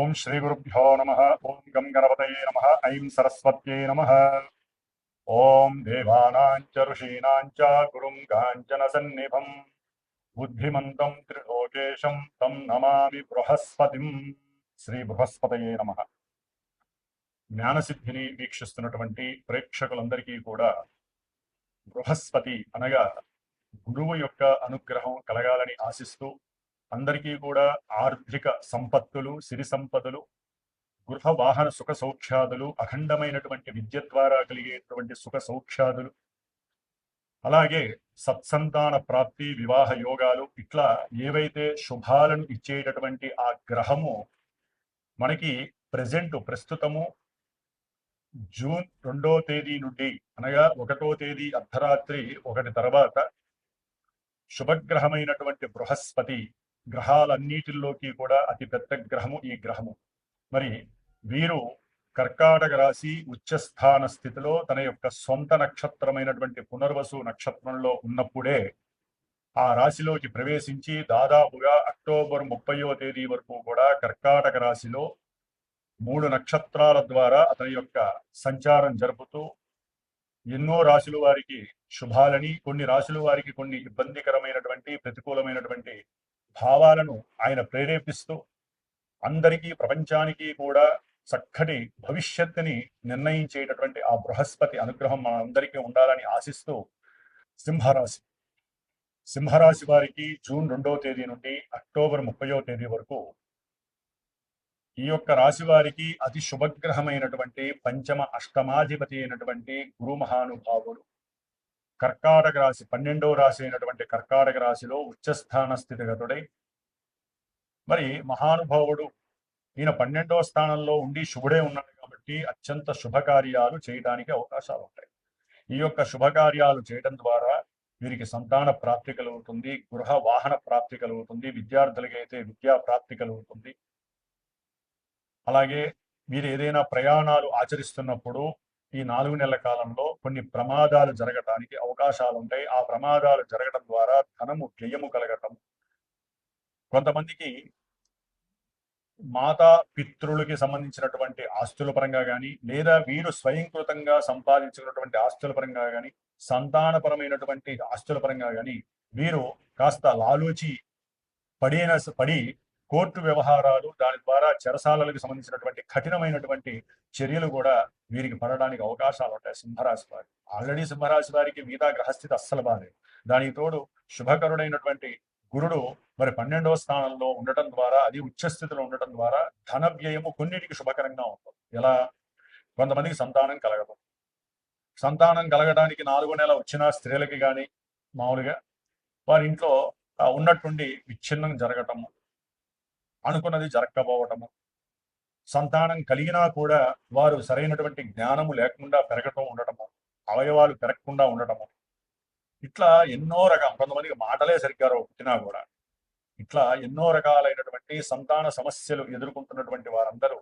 ఓం శ్రీ గురుభ్యో నమః. ఓం గం గణపతయే నమః. ఐం సరస్వత్యై నమః. ఓం దేవానాం చ ఋషీణాం చ గురుం కాంచన సన్నిభం బుద్ధిమంతం త్రిలోకేశం తం నమామి బృహస్పతిం. శ్రీ బృహస్పతయే నమః. జ్ఞానసిద్ధిని వీక్షిస్తున్నటువంటి ప్రేక్షకులందరికీ కూడా బృహస్పతి అనగా గురువు యొక్క అనుగ్రహం కలగాలని ఆశిస్తూ అందరికీ కూడా ఆర్థిక సంపత్తులు, సిరి సంపదలు, గృహ వాహన సుఖ సౌఖ్యాదులు, అఖండమైనటువంటి విద్య ద్వారా కలిగేటువంటి సుఖ సౌఖ్యాదులు, అలాగే సత్సంతాన ప్రాప్తి, వివాహ యోగాలు, ఇట్లా ఏవైతే శుభాలను ఇచ్చేటటువంటి ఆ గ్రహము మనకి ప్రస్తుతము జూన్ 2వ తేదీ నుండి అనగా 1వ తేదీ అర్ధరాత్రి 1 తర్వాత శుభగ్రహమైనటువంటి బృహస్పతి, గ్రహాలన్నిటిలోకి కూడా అతి పెద్ద గ్రహము ఈ గ్రహము. మరి వీరు కర్కాటక రాశి ఉచ్చస్థాన స్థితిలో తన యొక్క సొంత నక్షత్రమైనటువంటి పునర్వసు నక్షత్రంలో ఉన్నప్పుడే ఆ రాశిలోకి ప్రవేశించి దాదాపుగా అక్టోబర్ 30వ తేదీ వరకు కూడా కర్కాటక రాశిలో 3 నక్షత్రాల ద్వారా అతని యొక్క సంచారం జరుపుతూ ఎన్నో రాశుల వారికి శుభాలని, కొన్ని రాశుల వారికి కొన్ని ఇబ్బందికరమైనటువంటి ప్రతికూలమైనటువంటి భావాలను ఆయన ప్రేరేపిస్తూ అందరికీ, ప్రపంచానికి కూడా చక్కటి భవిష్యత్తుని నిర్ణయించేటటువంటి ఆ బృహస్పతి అనుగ్రహం మనందరికీ ఉండాలని ఆశిస్తూ సింహరాశి సింహరాశి వారికి జూన్ 2వ తేదీ నుండి అక్టోబర్ 30వ తేదీ వరకు ఈ యొక్క రాశి వారికి అతి శుభగ్రహమైనటువంటి పంచమ అష్టమాధిపతి అయినటువంటి గురు మహానుభావుడు కర్కాటక రాశి 12వ రాశి అయినటువంటి కర్కాటక రాశిలో ఉచ్చస్థాన స్థితిగతుడై, మరి మహానుభావుడు ఈయన 12వ స్థానంలో ఉండి శుభుడే ఉన్నాడు కాబట్టి అత్యంత శుభకార్యాలు చేయడానికి అవకాశాలు ఉంటాయి. ఈ యొక్క శుభకార్యాలు చేయడం ద్వారా వీరికి సంతాన ప్రాప్తి కలుగుతుంది, గృహ వాహన ప్రాప్తి కలుగుతుంది, విద్యార్థులకి అయితే విద్యా ప్రాప్తి కలుగుతుంది. అలాగే మీరు ఏదైనా ప్రయాణాలు ఆచరిస్తున్నప్పుడు ఈ 4 నెలల కాలంలో కొన్ని ప్రమాదాలు జరగటానికి అవకాశాలు ఉంటాయి. ఆ ప్రమాదాలు జరగడం ద్వారా ధనము వ్యయము కలగటం, కొంతమందికి మాతా పితృలకి సంబంధించినటువంటి ఆస్తుల పరంగా కానీ, లేదా వీరు స్వయంకృతంగా సంపాదించినటువంటి ఆస్తుల పరంగా కానీ, సంతానపరమైనటువంటి ఆస్తుల పరంగా కానీ వీరు కాస్త లాలూచి పడి కోర్టు వ్యవహారాలు, దాని ద్వారా చెరసాలలకు సంబంధించినటువంటి కఠినమైనటువంటి చర్యలు కూడా వీరికి పడడానికి అవకాశాలు ఉంటాయి. సింహరాశి వారికి ఆల్రెడీ సింహరాశి వారికి మిగతా గ్రహస్థితి అస్సలు బాలేదు. దానికి తోడు శుభకరుడైనటువంటి గురుడు మరి 12వ స్థానంలో ఉండటం ద్వారా, అది ఉచ్చస్థితిలో ఉండటం ద్వారా ధన వ్యయము కొన్నిటికి శుభకరంగా ఉంటుంది. ఎలా? కొంతమందికి సంతానం కలగదు. సంతానం కలగడానికి 4వ నెల వచ్చిన స్త్రీలకి కానీ మామూలుగా వారి ఇంట్లో ఉన్నట్టుండి విచ్ఛిన్నం జరగటము, అనుకున్నది జరగకపోవటము, సంతానం కలిగినా కూడా వారు సరైనటువంటి జ్ఞానము లేకుండా పెరగటం ఉండటము, అవయవాలు పెరగకుండా ఉండటము, ఇట్లా ఎన్నో కొంతమందికి మాటలే సరిగ్గా పుట్టినా కూడా ఇట్లా ఎన్నో రకాలైనటువంటి సంతాన సమస్యలు ఎదుర్కొంటున్నటువంటి వారందరూ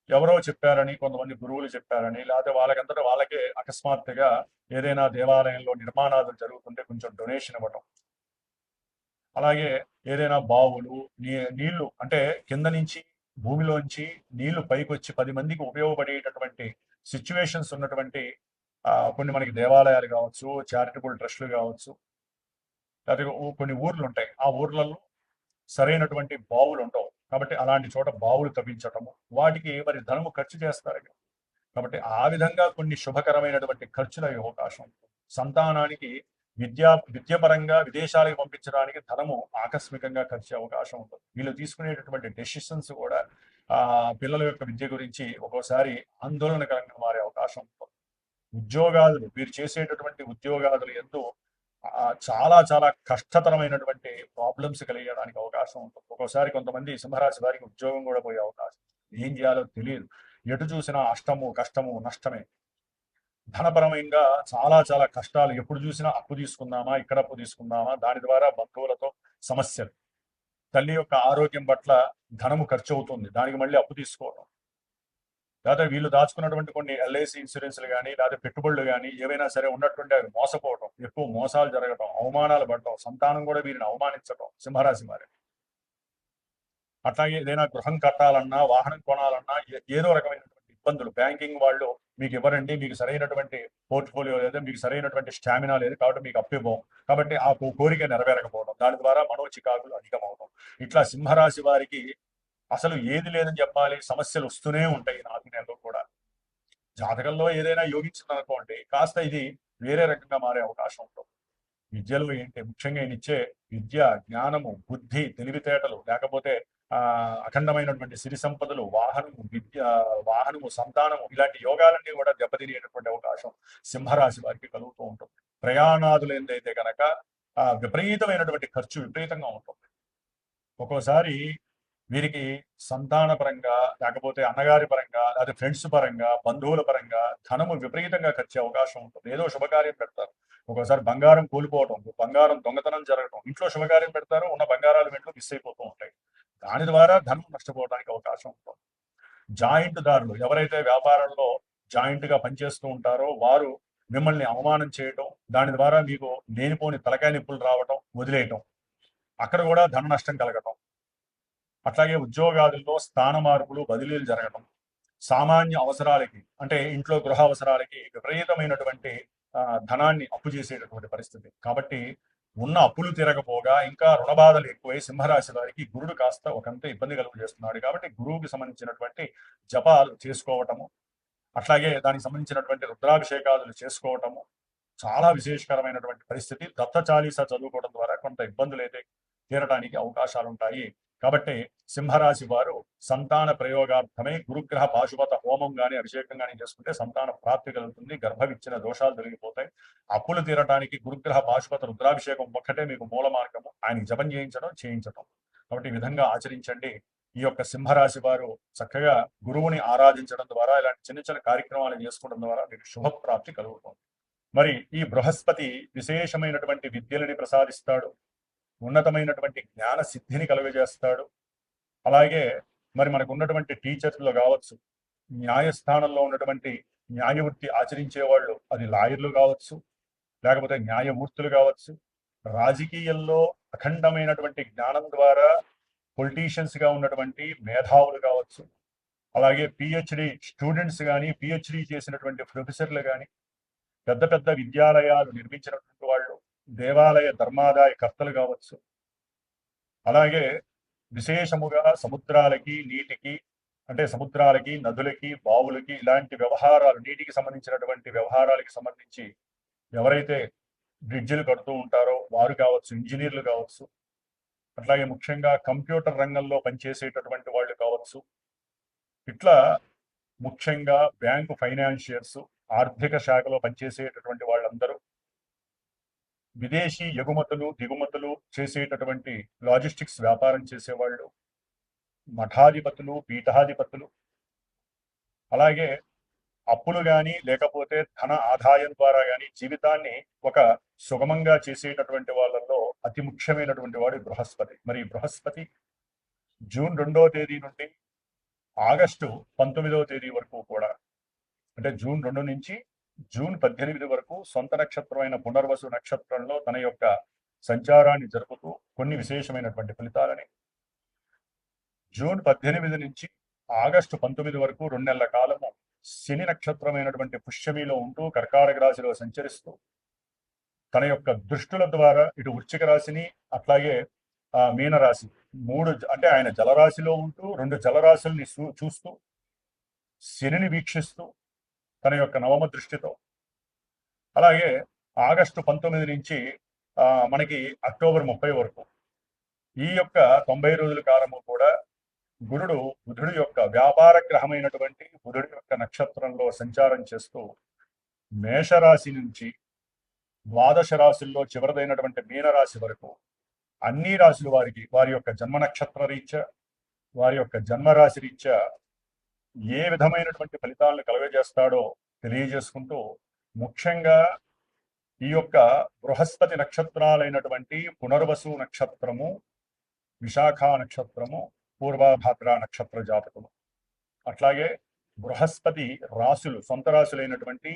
ఎవరో చెప్పారని, కొంతమంది గురువులు చెప్పారని, లేకపోతే వాళ్ళకంతటా వాళ్ళకే అకస్మాత్తుగా ఏదైనా దేవాలయంలో నిర్మాణాలు జరుగుతుంటే కొంచెం డొనేషన్ ఇవ్వటం, అలాగే ఏదైనా బావులు నీళ్లు అంటే కింద నుంచి భూమిలోంచి నీళ్లు పైకి వచ్చి 10 మందికి ఉపయోగపడేటటువంటి సిచ్యువేషన్స్ ఉన్నటువంటి కొన్ని మనకి దేవాలయాలు కావచ్చు, చారిటబుల్ ట్రస్టులు కావచ్చు, లేకపోతే కొన్ని ఊర్లు ఉంటాయి. ఆ ఊర్లలో సరైనటువంటి బావులు ఉండవు కాబట్టి అలాంటి చోట బావులు తవ్వించటము, వాటికి మరి ధనము ఖర్చు చేస్తారు కాబట్టి ఆ విధంగా కొన్ని శుభకరమైనటువంటి ఖర్చులు అయ్యే అవకాశం ఉంటుంది. సంతానానికి విద్యాపరంగా విదేశాలకు పంపించడానికి ధనము ఆకస్మికంగా ఖర్చు అవకాశం ఉంటుంది. వీళ్ళు తీసుకునేటటువంటి డెసిషన్స్ కూడా పిల్లల యొక్క విద్య గురించి ఒక్కోసారి ఆందోళనకరంగా మారే అవకాశం ఉంటుంది. ఉద్యోగాదులు, వీరు చేసేటటువంటి ఉద్యోగాదులు ఎందు చాలా చాలా కష్టతరమైనటువంటి ప్రాబ్లమ్స్ కలిగడానికి అవకాశం ఉంటుంది. ఒక్కోసారి కొంతమంది సింహరాశి వారికి ఉద్యోగం కూడా పోయే అవకాశం, ఏం చేయాలో తెలియదు. ఎటు చూసినా అష్టము, కష్టము, నష్టమే. ధనపరమైనగా చాలా చాలా కష్టాలు, ఎప్పుడు చూసినా అప్పు తీసుకుందామా, ఇక్కడ అప్పు తీసుకుందామా, దాని ద్వారా బంధువులతో సమస్యలు, తల్లి యొక్క ఆరోగ్యం పట్ల ధనము ఖర్చు అవుతుంది, దానికి మళ్ళీ అప్పు తీసుకోవడం, లేదా వీళ్ళు దాచుకున్నటువంటి కొన్ని ఎల్ఐసి ఇన్సూరెన్స్లు కానీ, లేదా పెట్టుబడులు కానీ ఏవైనా సరే ఉన్నట్టుండి అవి మోసపోవడం, ఎక్కువ మోసాలు జరగడం, అవమానాలు పడటం, సంతానం కూడా వీరిని అవమానించడం సింహరాశి వారి. అట్లాగే ఏదైనా గృహం కట్టాలన్నా, వాహనం కొనాలన్నా ఏదో రకమైనటువంటి ఇబ్బందులు బ్యాంకింగ్ వాళ్ళు మీకు ఇవ్వరండి, మీకు సరైనటువంటి పోర్ట్ఫోలియో లేదు, మీకు సరైనటువంటి స్టామినా లేదు, కాబట్టి మీకు అప్పు ఇవ్వం. కాబట్టి ఆ కోరిక నెరవేరకపోవడం, దాని ద్వారా మనో చికాకులు అధికమవడం. ఇట్లా సింహరాశి వారికి అసలు ఏది లేదని చెప్పాలి, సమస్యలు వస్తూనే ఉంటాయి 4 నెలలు కూడా. జాతకంలో ఏదైనా యోగించిందనుకోండి, కాస్త ఇది వేరే రకంగా మారే అవకాశం ఉంటుంది. విద్యలో ఏంటి ముఖ్యంగా ఈయన ఇచ్చే విద్య, జ్ఞానము, బుద్ధి, తెలివితేటలు, లేకపోతే అఖండమైనటువంటి సిరి సంపదలు, వాహనము, సంతానము, ఇలాంటి యోగాలన్నీ కూడా దెబ్బతినేటటువంటి అవకాశం సింహరాశి వారికి కలుగుతూ ఉంటుంది. ప్రయాణాదులు ఏందైతే కనుక విపరీతమైనటువంటి ఖర్చు విపరీతంగా ఉంటుంది. ఒక్కోసారి వీరికి సంతాన పరంగా, లేకపోతే అన్నగారి పరంగా, లేదా ఫ్రెండ్స్ పరంగా, బంధువుల పరంగా ధనము విపరీతంగా ఖర్చు అవకాశం ఉంటుంది. ఏదో శుభకార్యం పెడతారు, ఒక్కోసారి బంగారం కోల్పోవటం, బంగారం దొంగతనం జరగటం, ఇంట్లో శుభకార్యం పెడతారు, ఉన్న బంగారాలు వెంటనే మిస్ అయిపోతూ ఉంటాయి. దాని ద్వారా ధనం నష్టపోవడానికి అవకాశం ఉంటుంది. జాయింట్ దారులు ఎవరైతే వ్యాపారంలో జాయింట్ గా పనిచేస్తూ ఉంటారో వారు మిమ్మల్ని అవమానం చేయటం, దాని ద్వారా మీకు లేనిపోని తలకాయ నిప్పులు రావటం, వదిలేయటం, అక్కడ కూడా ధన నష్టం కలగటం. అట్లాగే ఉద్యోగాదుల్లో స్థాన మార్పులు, బదిలీలు జరగటం, సామాన్య అవసరాలకి అంటే ఇంట్లో గృహ అవసరాలకి విపరీతమైనటువంటి ధనాన్ని అప్పు చేసేటటువంటి పరిస్థితి. కాబట్టి ఉన్న అప్పులు తిరగపోగా ఇంకా రుణబాధలు ఎక్కువై సింహరాశి వారికి గురుడు కాస్త ఒకంత ఇబ్బంది కలుగు చేస్తున్నాడు. కాబట్టి గురువుకి సంబంధించినటువంటి జపాలు చేసుకోవటము, అట్లాగే దానికి సంబంధించినటువంటి రుద్రాభిషేకాదులు చేసుకోవటము చాలా విశేషకరమైనటువంటి పరిస్థితి. దత్త చాలీస చదువుకోవడం ద్వారా కొంత ఇబ్బందులు అయితే తీరడానికి అవకాశాలు ఉంటాయి. కాబట్టి సింహరాశి వారు సంతాన ప్రయోగార్థమై గురుగ్రహ పాశుపత హోమం గాని, అభిషేకం గాని చేసుకుంటే సంతాన ప్రాప్తి కలుగుతుంది. గర్భవిచ్చిన దోషాలు తొలగిపోతాయి. అప్పులు తీరటానికి గురుగ్రహ పాశుపత రుద్రాభిషేకం ఒక్కటే మీకు మూల మార్గము. ఆయన జపం చేయించడం. కాబట్టి ఈ విధంగా ఆచరించండి. ఈ యొక్క సింహరాశి వారు చక్కగా గురువుని ఆరాధించడం ద్వారా, ఇలాంటి చిన్న చిన్న కార్యక్రమాలు చేసుకోవడం ద్వారా మీకు శుభప్రాప్తి కలుగుతుంది. మరి ఈ బృహస్పతి విశేషమైనటువంటి విద్యలని ప్రసాదిస్తాడు, ఉన్నతమైనటువంటి జ్ఞాన సిద్ధిని కలుగజేస్తాడు. అలాగే మరి మనకు ఉన్నటువంటి టీచర్స్లో కావచ్చు, న్యాయస్థానంలో ఉన్నటువంటి న్యాయవృత్తి ఆచరించే వాళ్ళు, అది లాయర్లు కావచ్చు, లేకపోతే న్యాయమూర్తులు కావచ్చు, రాజకీయాల్లో అఖండమైనటువంటి జ్ఞానం ద్వారా పొలిటీషియన్స్ గా ఉన్నటువంటి మేధావులు కావచ్చు, అలాగే పిహెచ్డి స్టూడెంట్స్ కానీ, పిహెచ్డి చేసినటువంటి ప్రొఫెసర్లు కానీ, పెద్ద పెద్ద విద్యాలయాలు నిర్మించినటువంటి వాళ్ళు, దేవాలయ ధర్మాదాయ కర్తలు కావచ్చు, అలాగే విశేషముగా సముద్రాలకి, నీటికి అంటే సముద్రాలకి, నదులకి, బావులకి ఇలాంటి వ్యవహారాలు, నీటికి సంబంధించినటువంటి వ్యవహారాలకి సంబంధించి ఎవరైతే బ్రిడ్జిలు కడుతూ ఉంటారో వారు కావచ్చు, ఇంజనీర్లు కావచ్చు, అట్లాగే ముఖ్యంగా కంప్యూటర్ రంగంలో పనిచేసేటటువంటి వాళ్ళు కావచ్చు, ఇట్లా ముఖ్యంగా బ్యాంకు ఫైనాన్షియర్స్, ఆర్థిక శాఖలో పనిచేసేటటువంటి వాళ్ళందరూ, విదేశీ ఎగుమతులు దిగుమతులు చేసేటటువంటి లాజిస్టిక్స్ వ్యాపారం చేసేవాళ్ళు, మఠాధిపతులు, పీఠాధిపతులు, అలాగే అప్పులు కానీ లేకపోతే ధన ఆదాయం ద్వారా కానీ జీవితాన్ని ఒక సుగమంగా చేసేటటువంటి వాళ్ళల్లో అతి ముఖ్యమైనటువంటి వాడు బృహస్పతి. మరి బృహస్పతి జూన్ 2వ తేదీ నుండి ఆగస్టు 19వ తేదీ వరకు కూడా, అంటే జూన్ 2 నుంచి జూన్ 18 వరకు సొంత నక్షత్రమైన పునర్వసు నక్షత్రంలో తన యొక్క సంచారాన్ని జరుపుతూ కొన్ని విశేషమైనటువంటి ఫలితాలని, జూన్ 18 నుంచి ఆగస్టు 19 వరకు 2 నెలల కాలము శని నక్షత్రమైనటువంటి పుష్యమిలో ఉంటూ కర్కాటక రాశిలో సంచరిస్తూ తన యొక్క దృష్టుల ద్వారా ఇటు వృశ్చిక రాశిని, అట్లాగే మీనరాశి, 3 అంటే ఆయన జలరాశిలో ఉంటూ 2 జలరాశుల్ని చూస్తూ శనిని వీక్షిస్తూ తన యొక్క నవమ దృష్టితో, అలాగే ఆగస్టు 19 నుంచి మనకి అక్టోబర్ 30 వరకు ఈ యొక్క 90 రోజుల కాలము కూడా బుధుడు యొక్క వ్యాపార గ్రహమైనటువంటి బుధుడి యొక్క నక్షత్రంలో సంచారం చేస్తూ మేషరాశి నుంచి ద్వాదశ రాశుల్లో చివరిదైనటువంటి మీనరాశి వరకు అన్ని రాశుల వారికి వారి యొక్క జన్మ నక్షత్ర రీత్యా, వారి యొక్క జన్మరాశి రీత్యా ఏ విధమైనటువంటి ఫలితాలను కలుగజేస్తాడో తెలియజేసుకుంటూ, ముఖ్యంగా ఈ యొక్క బృహస్పతి నక్షత్రాలైనటువంటి పునర్వసు నక్షత్రము, విశాఖ నక్షత్రము, పూర్వభాద్ర నక్షత్ర జాతకము, అట్లాగే బృహస్పతి రాశులు సొంత రాశులైనటువంటి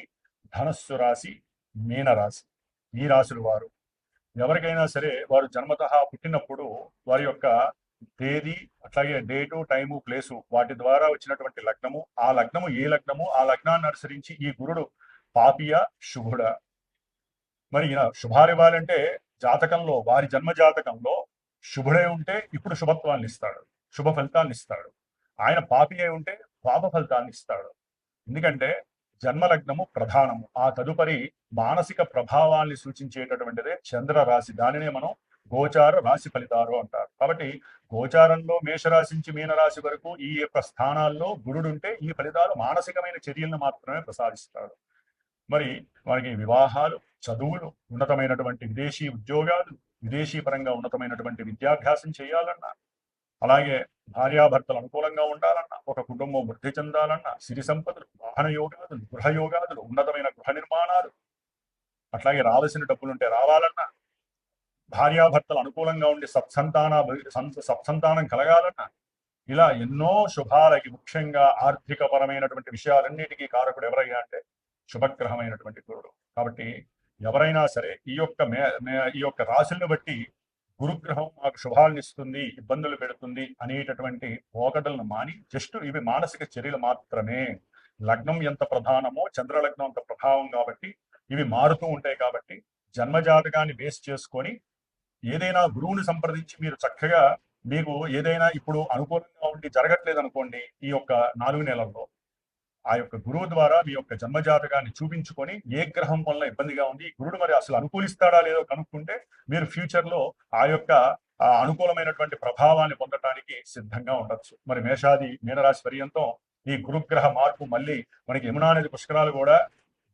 ధనస్సు రాశి, మీనరాశి, ఈ రాశులు వారు ఎవరికైనా సరే వారు జన్మతః పుట్టినప్పుడు వారి యొక్క తేదీ అట్లాగే డేటు టైము ప్లేసు వాటి ద్వారా వచ్చినటువంటి లగ్నము, ఆ లగ్నము ఏ లగ్నము, ఆ లగ్నాన్ని అనుసరించి ఈ గురుడు పాపియ శుభుడా. మరి ఈయన శుభాలు ఇవ్వాలంటే జాతకంలో వారి జన్మ జాతకంలో శుభుడై ఉంటే ఇప్పుడు శుభత్వాన్ని ఇస్తాడు, శుభ ఫలితాన్ని ఇస్తాడు. ఆయన పాపి అయి ఉంటే పాప ఫలితాన్ని ఇస్తాడు. ఎందుకంటే జన్మలగ్నము ప్రధానము, ఆ తదుపరి మానసిక ప్రభావాల్ని సూచించేటటువంటిదే చంద్ర రాశి. దానినే మనం గోచార రాశి ఫలితాలు అంటారు. కాబట్టి గోచారంలో మేషరాశి నుంచి మీనరాశి వరకు ఈ యొక్క స్థానాల్లో గురుడుంటే ఈ ఫలితాలు మానసికమైన చర్యలను మాత్రమే ప్రసాదిస్తాడు. మరి వారికి వివాహాలు, చదువులు, ఉన్నతమైనటువంటి విదేశీ ఉద్యోగాలు, విదేశీ పరంగా ఉన్నతమైనటువంటి విద్యాభ్యాసం చేయాలన్నా, అలాగే భార్యాభర్తలు అనుకూలంగా ఉండాలన్నా, ఒక కుటుంబం వృద్ధి చెందాలన్నా, సిరి సంపదలు, వాహన యోగాదులు, గృహ యోగాదులు, ఉన్నతమైన గృహ నిర్మాణాలు, అట్లాగే రావాల్సిన డబ్బులుంటే రావాలన్నా, భార్యాభర్తలు అనుకూలంగా ఉండి సత్సంతానం కలగాలన్నా, ఇలా ఎన్నో శుభాలకి ముఖ్యంగా ఆర్థిక పరమైనటువంటి విషయాలన్నిటికీ కారకుడు ఎవరయ్యా అంటే శుభగ్రహమైనటువంటి గురుడు. కాబట్టి ఎవరైనా సరే ఈ యొక్క రాశుల్ని బట్టి గురుగ్రహం మాకు శుభాలను ఇస్తుంది, ఇబ్బందులు పెడుతుంది అనేటటువంటి పోకడలను మాని జస్ట్ ఇవి మానసిక చర్యలు మాత్రమే. లగ్నం ఎంత ప్రధానమో చంద్రలగ్నం అంత ప్రభావం కాబట్టి ఇవి మారుతూ ఉంటాయి. కాబట్టి జన్మజాతకాన్ని బేస్ చేసుకొని ఏదైనా గురువుని సంప్రదించి మీరు చక్కగా మీకు ఏదైనా ఇప్పుడు అనుకూలంగా ఉండి జరగట్లేదు అనుకోండి, ఈ యొక్క 4 నెలల్లో ఆ యొక్క గురువు ద్వారా మీ యొక్క జన్మజాతకాన్ని చూపించుకొని ఏ గ్రహం వల్ల ఇబ్బందిగా ఉంది, గురుడు మరి అసలు అనుకూలిస్తాడా లేదో కనుక్కుంటే మీరు ఫ్యూచర్ లో ఆ యొక్క అనుకూలమైనటువంటి ప్రభావాన్ని పొందటానికి సిద్ధంగా ఉండొచ్చు. మరి మేషాది మీనరాశి పర్యంతం ఈ గురుగ్రహ మార్పు మళ్ళీ మనకి యమునా నది పుష్కరాలు కూడా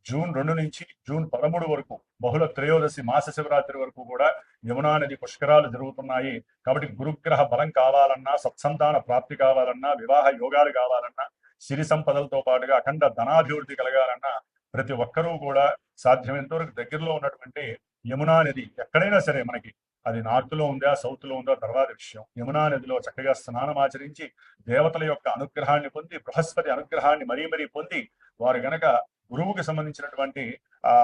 జూన్ 2 నుంచి జూన్ 13 వరకు బహుళ త్రయోదశి మాస శివరాత్రి వరకు కూడా యమునా నది పుష్కరాలు జరుగుతున్నాయి. కాబట్టి గురుగ్రహ బలం కావాలన్నా, సత్సంతాన ప్రాప్తి కావాలన్నా, వివాహ యోగాలు కావాలన్నా, సిరి సంపదలతో పాటుగా అఖండ ధనాభివృద్ధి కలగాలన్నా ప్రతి ఒక్కరూ కూడా సాధ్యమైనంత వరకు దగ్గరలో ఉన్నటువంటి యమునా నది ఎక్కడైనా సరే, మనకి అది నార్త్ లో ఉందా సౌత్ లో ఉందా తర్వాత విషయం, యమునా నదిలో చక్కగా స్నానం ఆచరించి దేవతల యొక్క అనుగ్రహాన్ని పొంది, బృహస్పతి అనుగ్రహాన్ని మరీ మరీ పొంది, వారు గనక గురువుకి సంబంధించినటువంటి ఆ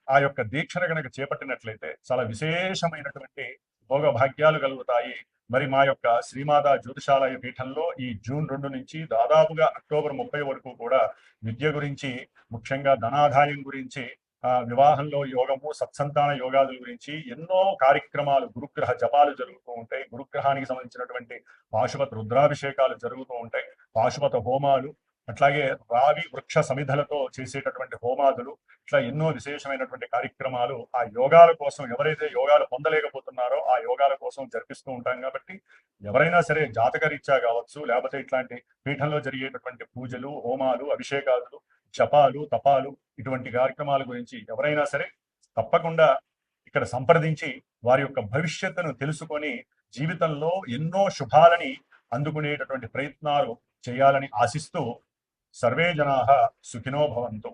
ఆ యొక్క దీక్షను గనక చేపట్టినట్లయితే చాలా విశేషమైనటువంటి భోగ భాగ్యాలు కలుగుతాయి. మరి మా యొక్క శ్రీమాతా జ్యోతిషాలయ పీఠంలో ఈ జూన్ 2 నుంచి దాదాపుగా అక్టోబర్ 30 వరకు కూడా విద్య గురించి, ముఖ్యంగా ధనాదాయం గురించి, వివాహంలో యోగము, సత్సంతాన యోగాదుల గురించి ఎన్నో కార్యక్రమాలు, గురుగ్రహ జపాలు జరుగుతూ ఉంటాయి. గురుగ్రహానికి సంబంధించినటువంటి పాశుపత రుద్రాభిషేకాలు జరుగుతూ ఉంటాయి, పాశుపత హోమాలు, అట్లాగే రావి వృక్ష సమిధలతో చేసేటటువంటి హోమాదులు, ఇట్లా ఎన్నో విశేషమైనటువంటి కార్యక్రమాలు ఆ యోగాల కోసం, ఎవరైతే యోగాలు పొందలేకపోతున్నారో ఆ యోగాల కోసం జరిపిస్తూ ఉంటాం. కాబట్టి ఎవరైనా సరే జాతకరీత్యా కావచ్చు, లేకపోతే ఇట్లాంటి పీఠంలో జరిగేటటువంటి పూజలు, హోమాలు, అభిషేకాలు, జపాలు, తపాలు, ఇటువంటి కార్యక్రమాల గురించి ఎవరైనా సరే తప్పకుండా ఇక్కడ సంప్రదించి వారి యొక్క భవిష్యత్తును తెలుసుకొని జీవితంలో ఎన్నో శుభాలని అందుకునేటటువంటి ప్రయత్నాలు చేయాలని ఆశిస్తూ సర్వే జనాః సుఖినో భవంతు.